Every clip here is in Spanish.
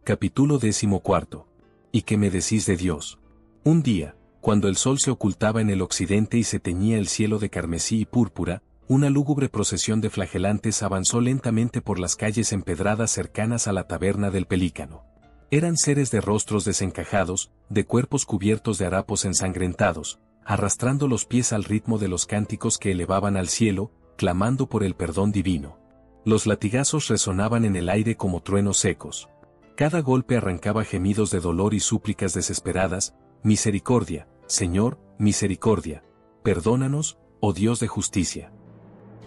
Capítulo 14. ¿Y qué me decís de Dios? Un día, cuando el sol se ocultaba en el occidente y se teñía el cielo de carmesí y púrpura, una lúgubre procesión de flagelantes avanzó lentamente por las calles empedradas cercanas a la taberna del Pelícano. Eran seres de rostros desencajados, de cuerpos cubiertos de harapos ensangrentados, arrastrando los pies al ritmo de los cánticos que elevaban al cielo, clamando por el perdón divino. Los latigazos resonaban en el aire como truenos secos. Cada golpe arrancaba gemidos de dolor y súplicas desesperadas: misericordia, Señor, misericordia, perdónanos, oh Dios de justicia.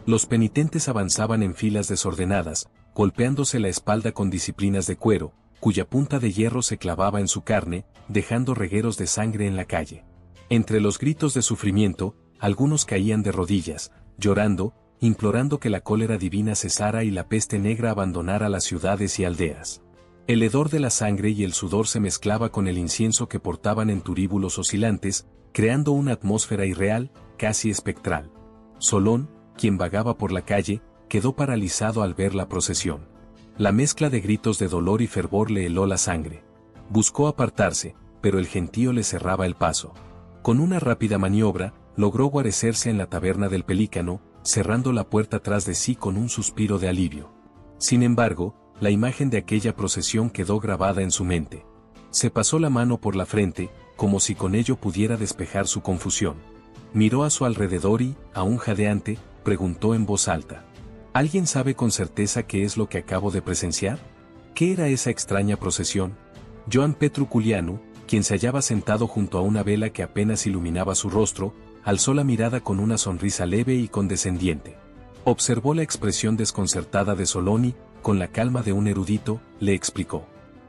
Los penitentes avanzaban en filas desordenadas, golpeándose la espalda con disciplinas de cuero, cuya punta de hierro se clavaba en su carne, dejando regueros de sangre en la calle. Entre los gritos de sufrimiento, algunos caían de rodillas, llorando, implorando que la cólera divina cesara y la peste negra abandonara las ciudades y aldeas. El hedor de la sangre y el sudor se mezclaba con el incienso que portaban en turíbulos oscilantes, creando una atmósfera irreal, casi espectral. Solón, quien vagaba por la calle, quedó paralizado al ver la procesión. La mezcla de gritos de dolor y fervor le heló la sangre. Buscó apartarse, pero el gentío le cerraba el paso. Con una rápida maniobra, logró guarecerse en la taberna del Pelícano, cerrando la puerta tras de sí con un suspiro de alivio. Sin embargo, la imagen de aquella procesión quedó grabada en su mente. Se pasó la mano por la frente, como si con ello pudiera despejar su confusión. Miró a su alrededor y, aún jadeante, preguntó en voz alta: ¿alguien sabe con certeza qué es lo que acabo de presenciar? ¿Qué era esa extraña procesión? Ioan Petru Culianu, quien se hallaba sentado junto a una vela que apenas iluminaba su rostro, alzó la mirada con una sonrisa leve y condescendiente. Observó la expresión desconcertada de Solón y, con la calma de un erudito, le explicó: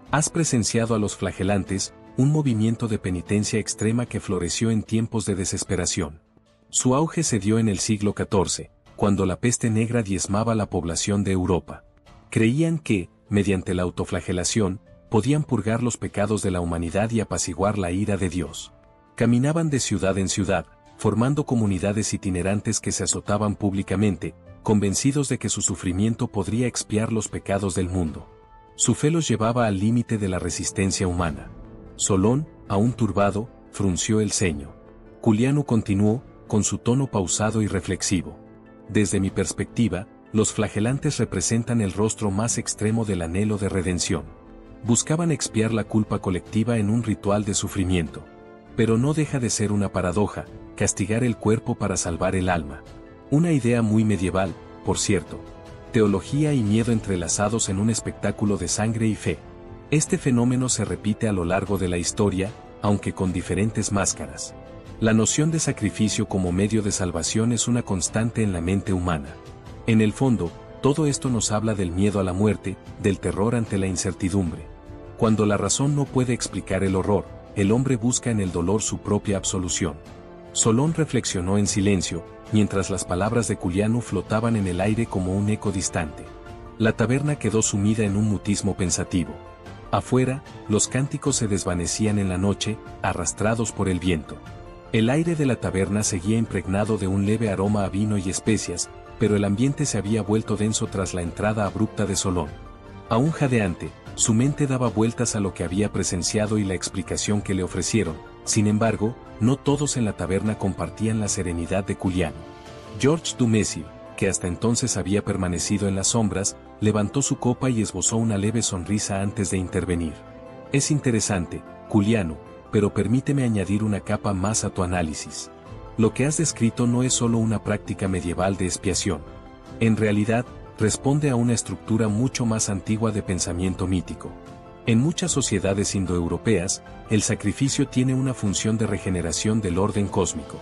has presenciado a los flagelantes, un movimiento de penitencia extrema que floreció en tiempos de desesperación. Su auge se dio en el siglo XIV, cuando la peste negra diezmaba la población de Europa. Creían que, mediante la autoflagelación, podían purgar los pecados de la humanidad y apaciguar la ira de Dios. Caminaban de ciudad en ciudad, formando comunidades itinerantes que se azotaban públicamente, convencidos de que su sufrimiento podría expiar los pecados del mundo. Su fe los llevaba al límite de la resistencia humana. Solón, aún turbado, frunció el ceño. Culianu continuó, con su tono pausado y reflexivo: desde mi perspectiva, los flagelantes representan el rostro más extremo del anhelo de redención. Buscaban expiar la culpa colectiva en un ritual de sufrimiento. Pero no deja de ser una paradoja, castigar el cuerpo para salvar el alma. Una idea muy medieval, por cierto. Teología y miedo entrelazados en un espectáculo de sangre y fe. Este fenómeno se repite a lo largo de la historia, aunque con diferentes máscaras. La noción de sacrificio como medio de salvación es una constante en la mente humana. En el fondo, todo esto nos habla del miedo a la muerte, del terror ante la incertidumbre. Cuando la razón no puede explicar el horror, el hombre busca en el dolor su propia absolución. Solón reflexionó en silencio, mientras las palabras de Culianu flotaban en el aire como un eco distante. La taberna quedó sumida en un mutismo pensativo. Afuera, los cánticos se desvanecían en la noche, arrastrados por el viento. El aire de la taberna seguía impregnado de un leve aroma a vino y especias, pero el ambiente se había vuelto denso tras la entrada abrupta de Solón. Aún jadeante, su mente daba vueltas a lo que había presenciado y la explicación que le ofrecieron. Sin embargo, no todos en la taberna compartían la serenidad de Culianu. Georges Dumézil, que hasta entonces había permanecido en las sombras, levantó su copa y esbozó una leve sonrisa antes de intervenir. Es interesante, Culianu, pero permíteme añadir una capa más a tu análisis. Lo que has descrito no es solo una práctica medieval de expiación. En realidad, responde a una estructura mucho más antigua de pensamiento mítico. En muchas sociedades indoeuropeas, el sacrificio tiene una función de regeneración del orden cósmico.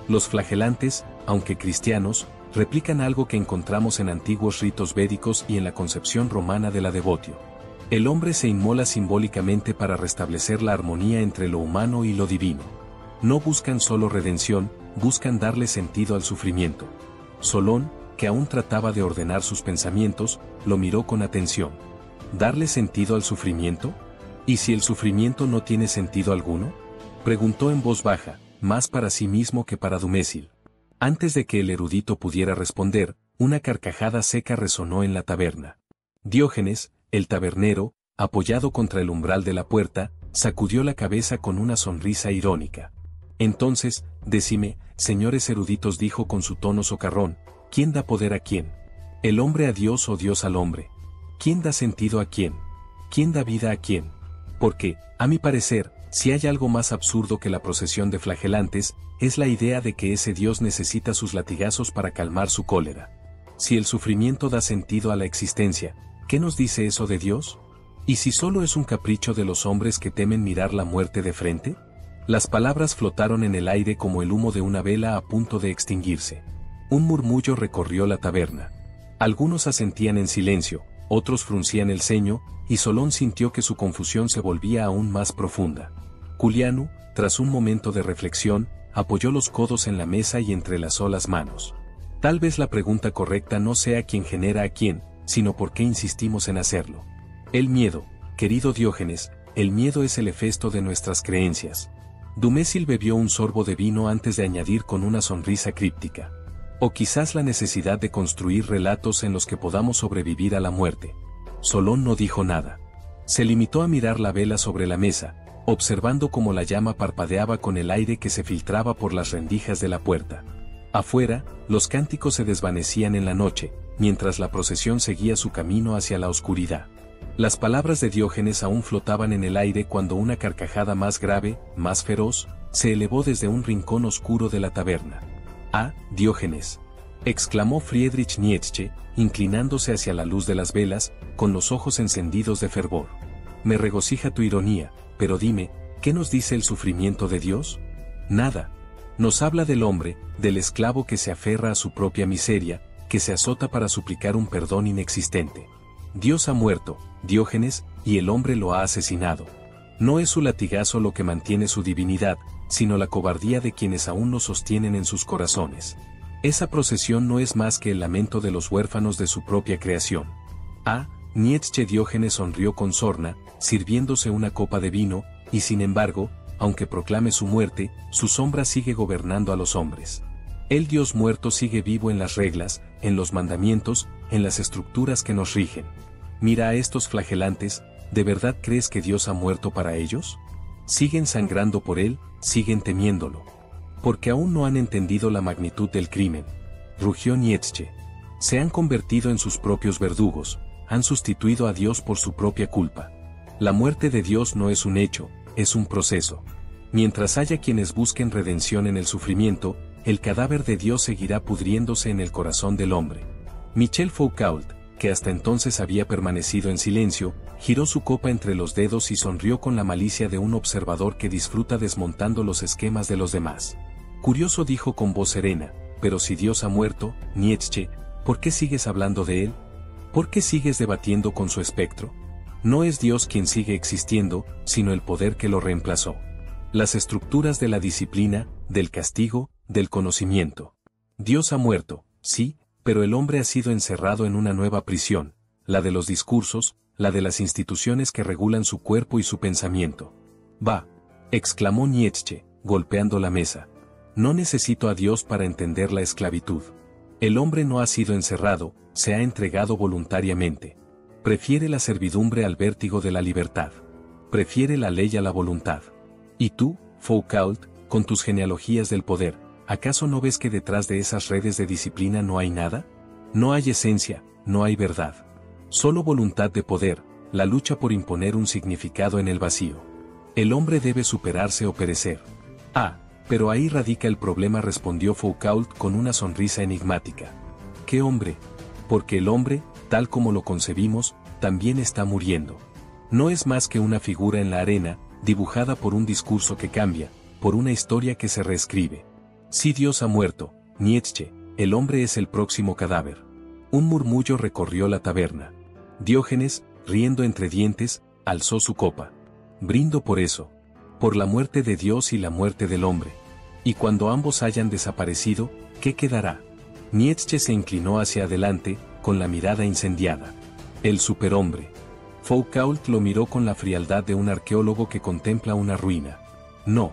Los flagelantes, aunque cristianos, replican algo que encontramos en antiguos ritos védicos y en la concepción romana de la devotio. El hombre se inmola simbólicamente para restablecer la armonía entre lo humano y lo divino. No buscan solo redención, buscan darle sentido al sufrimiento. Solón, que aún trataba de ordenar sus pensamientos, lo miró con atención. ¿Darle sentido al sufrimiento? ¿Y si el sufrimiento no tiene sentido alguno? Preguntó en voz baja, más para sí mismo que para Dumézil. Antes de que el erudito pudiera responder, una carcajada seca resonó en la taberna. Diógenes, el tabernero, apoyado contra el umbral de la puerta, sacudió la cabeza con una sonrisa irónica. Entonces, decime, señores eruditos, dijo con su tono socarrón, ¿quién da poder a quién? ¿El hombre a Dios o Dios al hombre? ¿Quién da sentido a quién? ¿Quién da vida a quién? Porque, a mi parecer, si hay algo más absurdo que la procesión de flagelantes, es la idea de que ese Dios necesita sus latigazos para calmar su cólera. Si el sufrimiento da sentido a la existencia, ¿qué nos dice eso de Dios? ¿Y si solo es un capricho de los hombres que temen mirar la muerte de frente? Las palabras flotaron en el aire como el humo de una vela a punto de extinguirse. Un murmullo recorrió la taberna. Algunos asentían en silencio, otros fruncían el ceño, y Solón sintió que su confusión se volvía aún más profunda. Culianu, tras un momento de reflexión, apoyó los codos en la mesa y entrelazó las manos. Tal vez la pregunta correcta no sea quién genera a quién, sino por qué insistimos en hacerlo. El miedo, querido Diógenes, el miedo es el hefesto de nuestras creencias. Dumézil bebió un sorbo de vino antes de añadir con una sonrisa críptica. O quizás la necesidad de construir relatos en los que podamos sobrevivir a la muerte. Solón no dijo nada. Se limitó a mirar la vela sobre la mesa, observando cómo la llama parpadeaba con el aire que se filtraba por las rendijas de la puerta. Afuera, los cánticos se desvanecían en la noche, mientras la procesión seguía su camino hacia la oscuridad. Las palabras de Diógenes aún flotaban en el aire cuando una carcajada más grave, más feroz, se elevó desde un rincón oscuro de la taberna. «¡Ah, Diógenes!», exclamó Friedrich Nietzsche, inclinándose hacia la luz de las velas, con los ojos encendidos de fervor. «Me regocija tu ironía, pero dime, ¿qué nos dice el sufrimiento de Dios? Nada. Nos habla del hombre, del esclavo que se aferra a su propia miseria, que se azota para suplicar un perdón inexistente. Dios ha muerto, Diógenes, y el hombre lo ha asesinado. No es su latigazo lo que mantiene su divinidad, sino la cobardía de quienes aún lo sostienen en sus corazones. Esa procesión no es más que el lamento de los huérfanos de su propia creación». «Ah, Nietzsche». Diógenes sonrió con sorna, sirviéndose una copa de vino, y sin embargo, aunque proclame su muerte, su sombra sigue gobernando a los hombres. El Dios muerto sigue vivo en las reglas, en los mandamientos, en las estructuras que nos rigen. Mira a estos flagelantes, ¿de verdad crees que Dios ha muerto para ellos? Siguen sangrando por él, siguen temiéndolo. Porque aún no han entendido la magnitud del crimen. Rugió Nietzsche. Se han convertido en sus propios verdugos, han sustituido a Dios por su propia culpa. La muerte de Dios no es un hecho, es un proceso. Mientras haya quienes busquen redención en el sufrimiento, el cadáver de Dios seguirá pudriéndose en el corazón del hombre. Michel Foucault, que hasta entonces había permanecido en silencio, giró su copa entre los dedos y sonrió con la malicia de un observador que disfruta desmontando los esquemas de los demás. «Curioso», dijo con voz serena, «pero si Dios ha muerto, Nietzsche, ¿por qué sigues hablando de él? ¿Por qué sigues debatiendo con su espectro? No es Dios quien sigue existiendo, sino el poder que lo reemplazó. Las estructuras de la disciplina, del castigo, del conocimiento. Dios ha muerto, sí, pero el hombre ha sido encerrado en una nueva prisión, la de los discursos, la de las instituciones que regulan su cuerpo y su pensamiento». «Bah», exclamó Nietzsche, golpeando la mesa. «No necesito a Dios para entender la esclavitud. El hombre no ha sido encerrado, se ha entregado voluntariamente. Prefiere la servidumbre al vértigo de la libertad. Prefiere la ley a la voluntad. Y tú, Foucault, con tus genealogías del poder, ¿acaso no ves que detrás de esas redes de disciplina no hay nada? No hay esencia, no hay verdad. Solo voluntad de poder, la lucha por imponer un significado en el vacío. El hombre debe superarse o perecer». «Ah, pero ahí radica el problema», respondió Foucault con una sonrisa enigmática. «¿Qué hombre? Porque el hombre, tal como lo concebimos, también está muriendo. No es más que una figura en la arena, dibujada por un discurso que cambia, por una historia que se reescribe. Si Dios ha muerto, Nietzsche, el hombre es el próximo cadáver». Un murmullo recorrió la taberna. Diógenes, riendo entre dientes, alzó su copa. «Brindo por eso. Por la muerte de Dios y la muerte del hombre. Y cuando ambos hayan desaparecido, ¿qué quedará?». Nietzsche se inclinó hacia adelante, con la mirada incendiada. «El superhombre». Foucault lo miró con la frialdad de un arqueólogo que contempla una ruina. «No.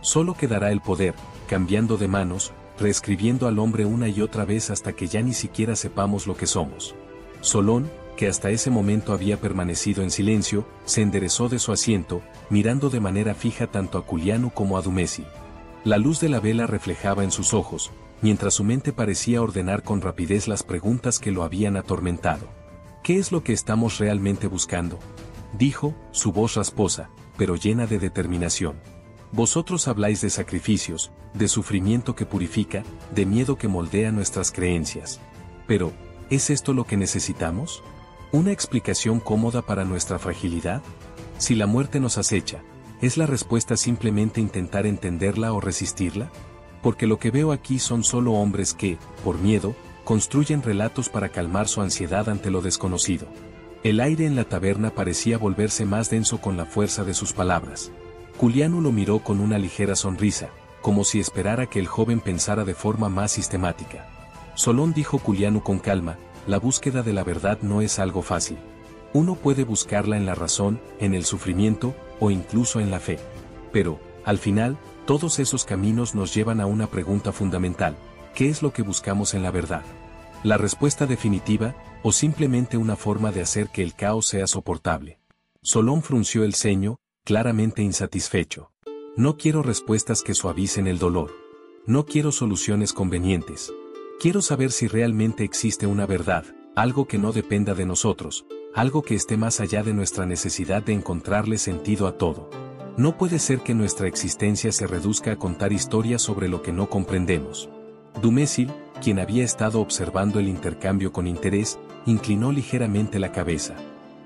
Solo quedará el poder, cambiando de manos, reescribiendo al hombre una y otra vez hasta que ya ni siquiera sepamos lo que somos». Solón, que hasta ese momento había permanecido en silencio, se enderezó de su asiento, mirando de manera fija tanto a Culianu como a Dumézil. La luz de la vela reflejaba en sus ojos, mientras su mente parecía ordenar con rapidez las preguntas que lo habían atormentado. ¿Qué es lo que estamos realmente buscando?, dijo, su voz rasposa, pero llena de determinación. Vosotros habláis de sacrificios, de sufrimiento que purifica, de miedo que moldea nuestras creencias. Pero, ¿es esto lo que necesitamos? ¿Una explicación cómoda para nuestra fragilidad? Si la muerte nos acecha, ¿es la respuesta simplemente intentar entenderla o resistirla? Porque lo que veo aquí son solo hombres que, por miedo, construyen relatos para calmar su ansiedad ante lo desconocido. El aire en la taberna parecía volverse más denso con la fuerza de sus palabras. Culianu lo miró con una ligera sonrisa, como si esperara que el joven pensara de forma más sistemática. Solón, dijo Culianu con calma, la búsqueda de la verdad no es algo fácil. Uno puede buscarla en la razón, en el sufrimiento, o incluso en la fe. Pero, al final, todos esos caminos nos llevan a una pregunta fundamental: ¿qué es lo que buscamos en la verdad? ¿La respuesta definitiva, o simplemente una forma de hacer que el caos sea soportable? Solón frunció el ceño, claramente insatisfecho. No quiero respuestas que suavicen el dolor. No quiero soluciones convenientes. Quiero saber si realmente existe una verdad, algo que no dependa de nosotros, algo que esté más allá de nuestra necesidad de encontrarle sentido a todo. No puede ser que nuestra existencia se reduzca a contar historias sobre lo que no comprendemos. Dumézil, quien había estado observando el intercambio con interés, inclinó ligeramente la cabeza.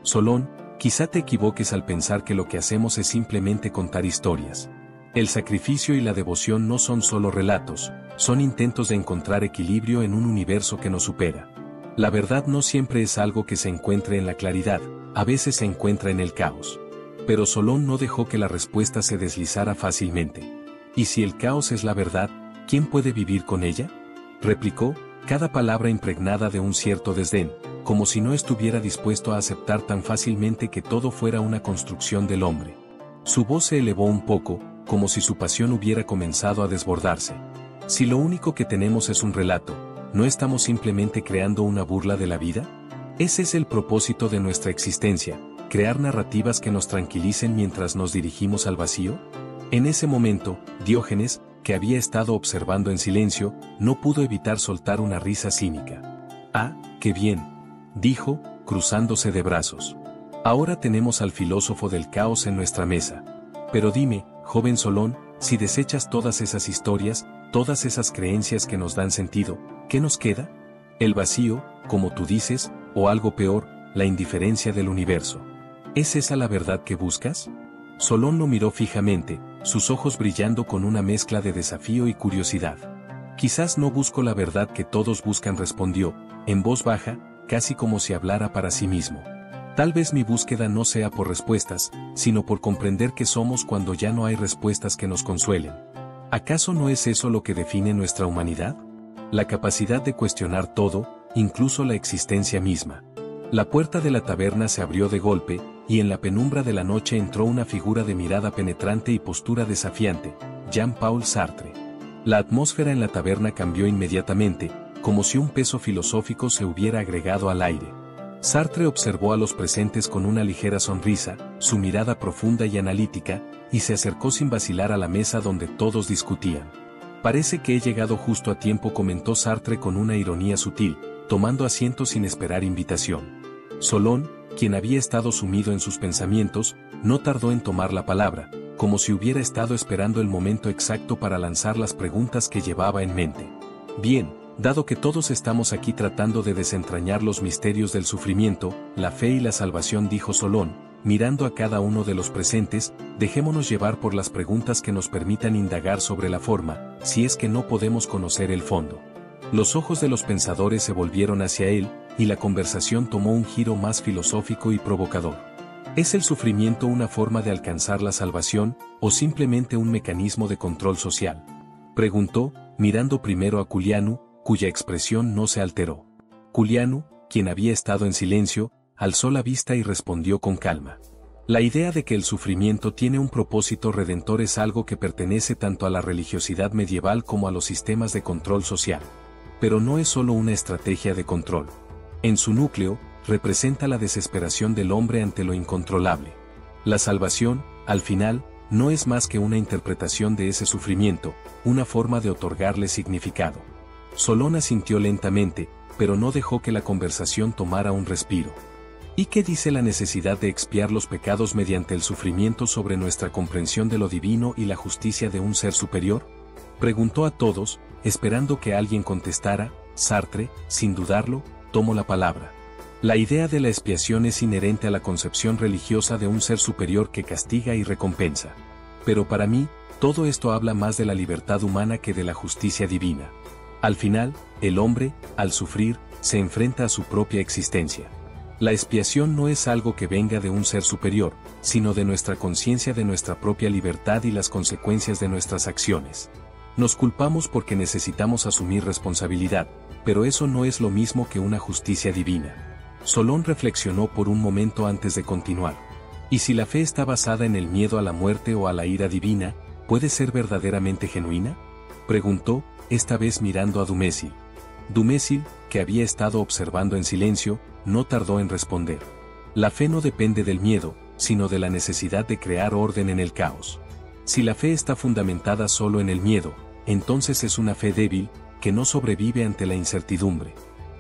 Solón, quizá te equivoques al pensar que lo que hacemos es simplemente contar historias. El sacrificio y la devoción no son solo relatos, son intentos de encontrar equilibrio en un universo que nos supera. La verdad no siempre es algo que se encuentre en la claridad, a veces se encuentra en el caos. Pero Solón no dejó que la respuesta se deslizara fácilmente. ¿Y si el caos es la verdad, quién puede vivir con ella?, replicó, cada palabra impregnada de un cierto desdén, como si no estuviera dispuesto a aceptar tan fácilmente que todo fuera una construcción del hombre. Su voz se elevó un poco, como si su pasión hubiera comenzado a desbordarse. Si lo único que tenemos es un relato, ¿no estamos simplemente creando una burla de la vida? Ese es el propósito de nuestra existencia, crear narrativas que nos tranquilicen mientras nos dirigimos al vacío. En ese momento, Diógenes, que había estado observando en silencio, no pudo evitar soltar una risa cínica. «Ah, qué bien», dijo, cruzándose de brazos. «Ahora tenemos al filósofo del caos en nuestra mesa. Pero dime, joven Solón, si desechas todas esas historias, todas esas creencias que nos dan sentido, ¿qué nos queda? El vacío, como tú dices, o algo peor, la indiferencia del universo. ¿Es esa la verdad que buscas?». Solón lo miró fijamente, sus ojos brillando con una mezcla de desafío y curiosidad. «Quizás no busco la verdad que todos buscan», respondió, en voz baja, casi como si hablara para sí mismo. «Tal vez mi búsqueda no sea por respuestas, sino por comprender qué somos cuando ya no hay respuestas que nos consuelen. ¿Acaso no es eso lo que define nuestra humanidad? La capacidad de cuestionar todo, incluso la existencia misma». La puerta de la taberna se abrió de golpe, y en la penumbra de la noche entró una figura de mirada penetrante y postura desafiante, Jean-Paul Sartre. La atmósfera en la taberna cambió inmediatamente, como si un peso filosófico se hubiera agregado al aire. Sartre observó a los presentes con una ligera sonrisa, su mirada profunda y analítica, y se acercó sin vacilar a la mesa donde todos discutían. «Parece que he llegado justo a tiempo», comentó Sartre con una ironía sutil, tomando asiento sin esperar invitación. Solón, quien había estado sumido en sus pensamientos, no tardó en tomar la palabra, como si hubiera estado esperando el momento exacto para lanzar las preguntas que llevaba en mente. «Bien, dado que todos estamos aquí tratando de desentrañar los misterios del sufrimiento, la fe y la salvación», dijo Solón, mirando a cada uno de los presentes, «dejémonos llevar por las preguntas que nos permitan indagar sobre la forma, si es que no podemos conocer el fondo». Los ojos de los pensadores se volvieron hacia él, y la conversación tomó un giro más filosófico y provocador. ¿Es el sufrimiento una forma de alcanzar la salvación, o simplemente un mecanismo de control social?, preguntó, mirando primero a Culianu, cuya expresión no se alteró. Culianu, quien había estado en silencio, alzó la vista y respondió con calma. «La idea de que el sufrimiento tiene un propósito redentor es algo que pertenece tanto a la religiosidad medieval como a los sistemas de control social. Pero no es solo una estrategia de control. En su núcleo, representa la desesperación del hombre ante lo incontrolable. La salvación, al final, no es más que una interpretación de ese sufrimiento, una forma de otorgarle significado. Solón asintió lentamente, pero no dejó que la conversación tomara un respiro. ¿Y qué dice la necesidad de expiar los pecados mediante el sufrimiento sobre nuestra comprensión de lo divino y la justicia de un ser superior? Preguntó a todos, esperando que alguien contestara. Sartre, sin dudarlo, tomó la palabra. La idea de la expiación es inherente a la concepción religiosa de un ser superior que castiga y recompensa. Pero para mí, todo esto habla más de la libertad humana que de la justicia divina. Al final, el hombre, al sufrir, se enfrenta a su propia existencia. La expiación no es algo que venga de un ser superior, sino de nuestra conciencia de nuestra propia libertad y las consecuencias de nuestras acciones. Nos culpamos porque necesitamos asumir responsabilidad, pero eso no es lo mismo que una justicia divina. Solón reflexionó por un momento antes de continuar. ¿Y si la fe está basada en el miedo a la muerte o a la ira divina, puede ser verdaderamente genuina? Preguntó, esta vez mirando a Dumézil. Dumézil, que había estado observando en silencio, no tardó en responder. La fe no depende del miedo, sino de la necesidad de crear orden en el caos. Si la fe está fundamentada solo en el miedo, entonces es una fe débil, que no sobrevive ante la incertidumbre.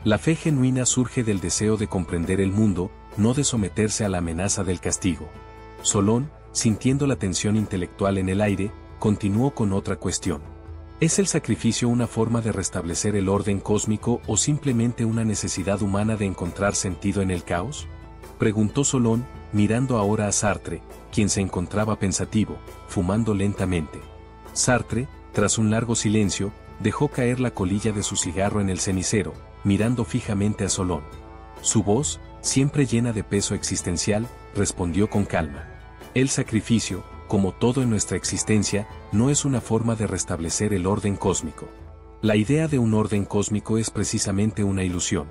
La fe genuina surge del deseo de comprender el mundo, no de someterse a la amenaza del castigo. Solón, sintiendo la tensión intelectual en el aire, continuó con otra cuestión. ¿Es el sacrificio una forma de restablecer el orden cósmico o simplemente una necesidad humana de encontrar sentido en el caos? Preguntó Solón, mirando ahora a Sartre, quien se encontraba pensativo, fumando lentamente. Sartre, tras un largo silencio, dejó caer la colilla de su cigarro en el cenicero, mirando fijamente a Solón. Su voz, siempre llena de peso existencial, respondió con calma. El sacrificio, como todo en nuestra existencia, no es una forma de restablecer el orden cósmico. La idea de un orden cósmico es precisamente una ilusión.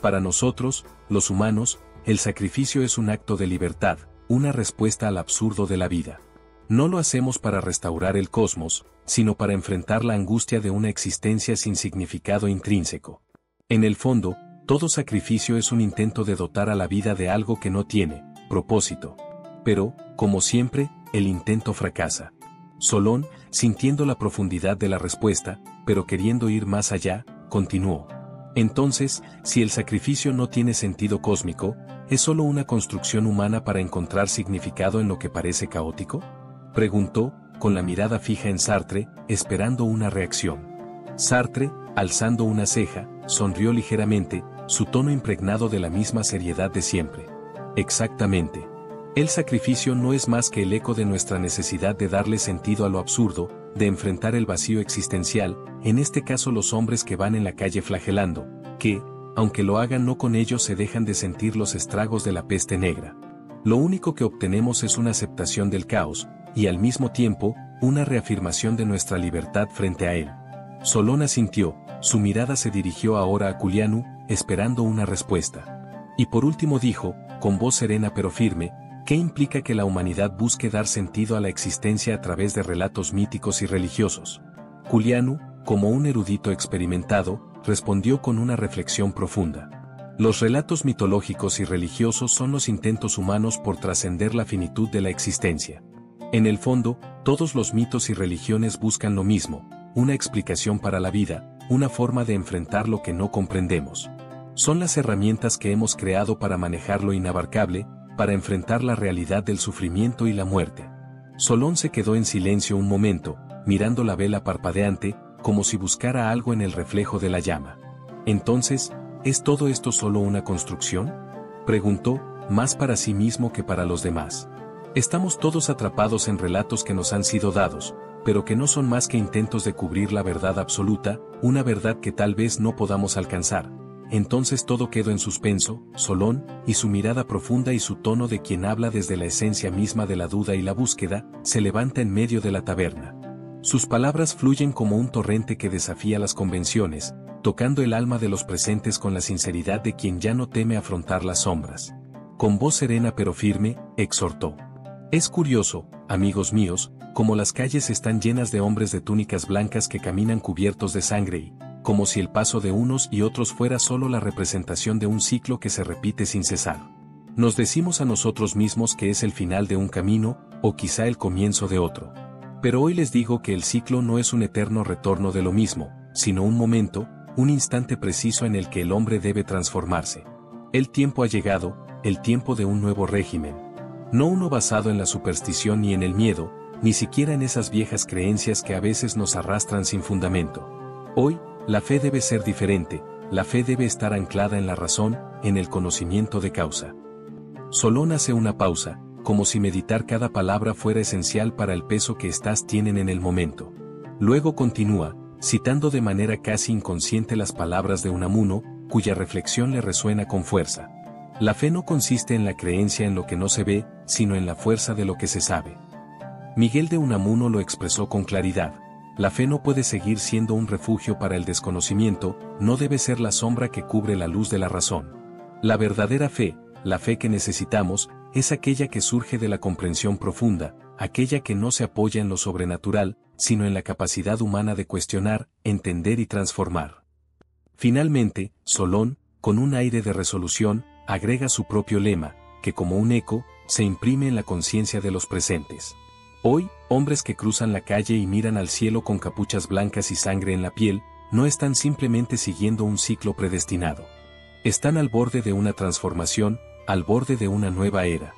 Para nosotros, los humanos, el sacrificio es un acto de libertad, una respuesta al absurdo de la vida. No lo hacemos para restaurar el cosmos, sino para enfrentar la angustia de una existencia sin significado intrínseco. En el fondo, todo sacrificio es un intento de dotar a la vida de algo que no tiene propósito. Pero, como siempre, el intento fracasa. Solón, sintiendo la profundidad de la respuesta, pero queriendo ir más allá, continuó. Entonces, si el sacrificio no tiene sentido cósmico, ¿es solo una construcción humana para encontrar significado en lo que parece caótico? Preguntó, con la mirada fija en Sartre, esperando una reacción. Sartre, alzando una ceja, sonrió ligeramente, su tono impregnado de la misma seriedad de siempre. Exactamente. El sacrificio no es más que el eco de nuestra necesidad de darle sentido a lo absurdo, de enfrentar el vacío existencial, en este caso los hombres que van en la calle flagelando, que, aunque lo hagan no con ellos se dejan de sentir los estragos de la peste negra. Lo único que obtenemos es una aceptación del caos, y al mismo tiempo, una reafirmación de nuestra libertad frente a él. Solón asintió, su mirada se dirigió ahora a Culianu, esperando una respuesta. Y por último dijo, con voz serena pero firme, ¿qué implica que la humanidad busque dar sentido a la existencia a través de relatos míticos y religiosos? Culianu, como un erudito experimentado, respondió con una reflexión profunda. Los relatos mitológicos y religiosos son los intentos humanos por trascender la finitud de la existencia. En el fondo, todos los mitos y religiones buscan lo mismo, una explicación para la vida, una forma de enfrentar lo que no comprendemos. Son las herramientas que hemos creado para manejar lo inabarcable, para enfrentar la realidad del sufrimiento y la muerte. Solón se quedó en silencio un momento, mirando la vela parpadeante, como si buscara algo en el reflejo de la llama. Entonces, ¿es todo esto solo una construcción? Preguntó, más para sí mismo que para los demás. Estamos todos atrapados en relatos que nos han sido dados, pero que no son más que intentos de cubrir la verdad absoluta, una verdad que tal vez no podamos alcanzar. Entonces todo quedó en suspenso, Solón, y su mirada profunda y su tono de quien habla desde la esencia misma de la duda y la búsqueda, se levanta en medio de la taberna. Sus palabras fluyen como un torrente que desafía las convenciones, tocando el alma de los presentes con la sinceridad de quien ya no teme afrontar las sombras. Con voz serena pero firme, exhortó. Es curioso, amigos míos, como las calles están llenas de hombres de túnicas blancas que caminan cubiertos de sangre y, como si el paso de unos y otros fuera solo la representación de un ciclo que se repite sin cesar. Nos decimos a nosotros mismos que es el final de un camino, o quizá el comienzo de otro. Pero hoy les digo que el ciclo no es un eterno retorno de lo mismo, sino un momento, un instante preciso en el que el hombre debe transformarse. El tiempo ha llegado, el tiempo de un nuevo régimen. No uno basado en la superstición ni en el miedo, ni siquiera en esas viejas creencias que a veces nos arrastran sin fundamento. Hoy, la fe debe ser diferente, la fe debe estar anclada en la razón, en el conocimiento de causa. Solón hace una pausa, como si meditar cada palabra fuera esencial para el peso que éstas tienen en el momento. Luego continúa, citando de manera casi inconsciente las palabras de Unamuno, cuya reflexión le resuena con fuerza. La fe no consiste en la creencia en lo que no se ve, sino en la fuerza de lo que se sabe. Miguel de Unamuno lo expresó con claridad. La fe no puede seguir siendo un refugio para el desconocimiento, no debe ser la sombra que cubre la luz de la razón. La verdadera fe, la fe que necesitamos, es aquella que surge de la comprensión profunda, aquella que no se apoya en lo sobrenatural, sino en la capacidad humana de cuestionar, entender y transformar. Finalmente, Solón, con un aire de resolución, agrega su propio lema, que como un eco, se imprime en la conciencia de los presentes. Hoy, hombres que cruzan la calle y miran al cielo con capuchas blancas y sangre en la piel, no están simplemente siguiendo un ciclo predestinado. Están al borde de una transformación, al borde de una nueva era.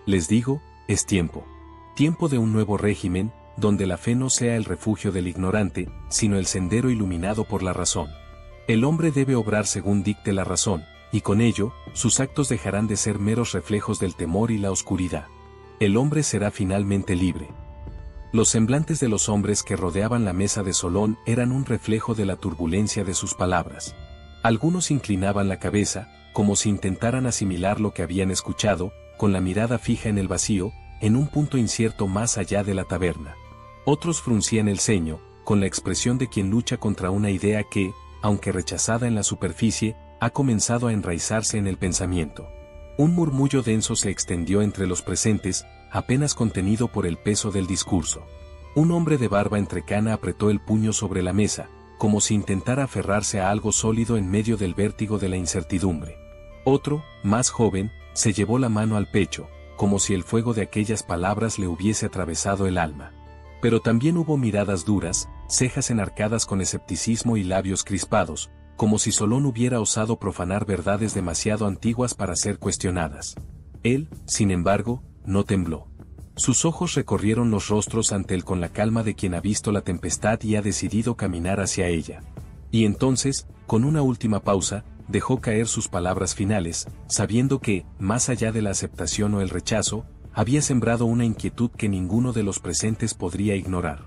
Les digo, es tiempo. Tiempo de un nuevo régimen, donde la fe no sea el refugio del ignorante, sino el sendero iluminado por la razón. El hombre debe obrar según dicte la razón, y con ello, sus actos dejarán de ser meros reflejos del temor y la oscuridad. El hombre será finalmente libre. Los semblantes de los hombres que rodeaban la mesa de Solón eran un reflejo de la turbulencia de sus palabras. Algunos inclinaban la cabeza, como si intentaran asimilar lo que habían escuchado, con la mirada fija en el vacío, en un punto incierto más allá de la taberna. Otros fruncían el ceño, con la expresión de quien lucha contra una idea que, aunque rechazada en la superficie, ha comenzado a enraizarse en el pensamiento. Un murmullo denso se extendió entre los presentes, apenas contenido por el peso del discurso. Un hombre de barba entrecana apretó el puño sobre la mesa, como si intentara aferrarse a algo sólido en medio del vértigo de la incertidumbre. Otro, más joven, se llevó la mano al pecho, como si el fuego de aquellas palabras le hubiese atravesado el alma. Pero también hubo miradas duras, cejas enarcadas con escepticismo y labios crispados, como si Solón hubiera osado profanar verdades demasiado antiguas para ser cuestionadas. Él, sin embargo, no tembló. Sus ojos recorrieron los rostros ante él con la calma de quien ha visto la tempestad y ha decidido caminar hacia ella. Y entonces, con una última pausa, dejó caer sus palabras finales, sabiendo que, más allá de la aceptación o el rechazo, había sembrado una inquietud que ninguno de los presentes podría ignorar.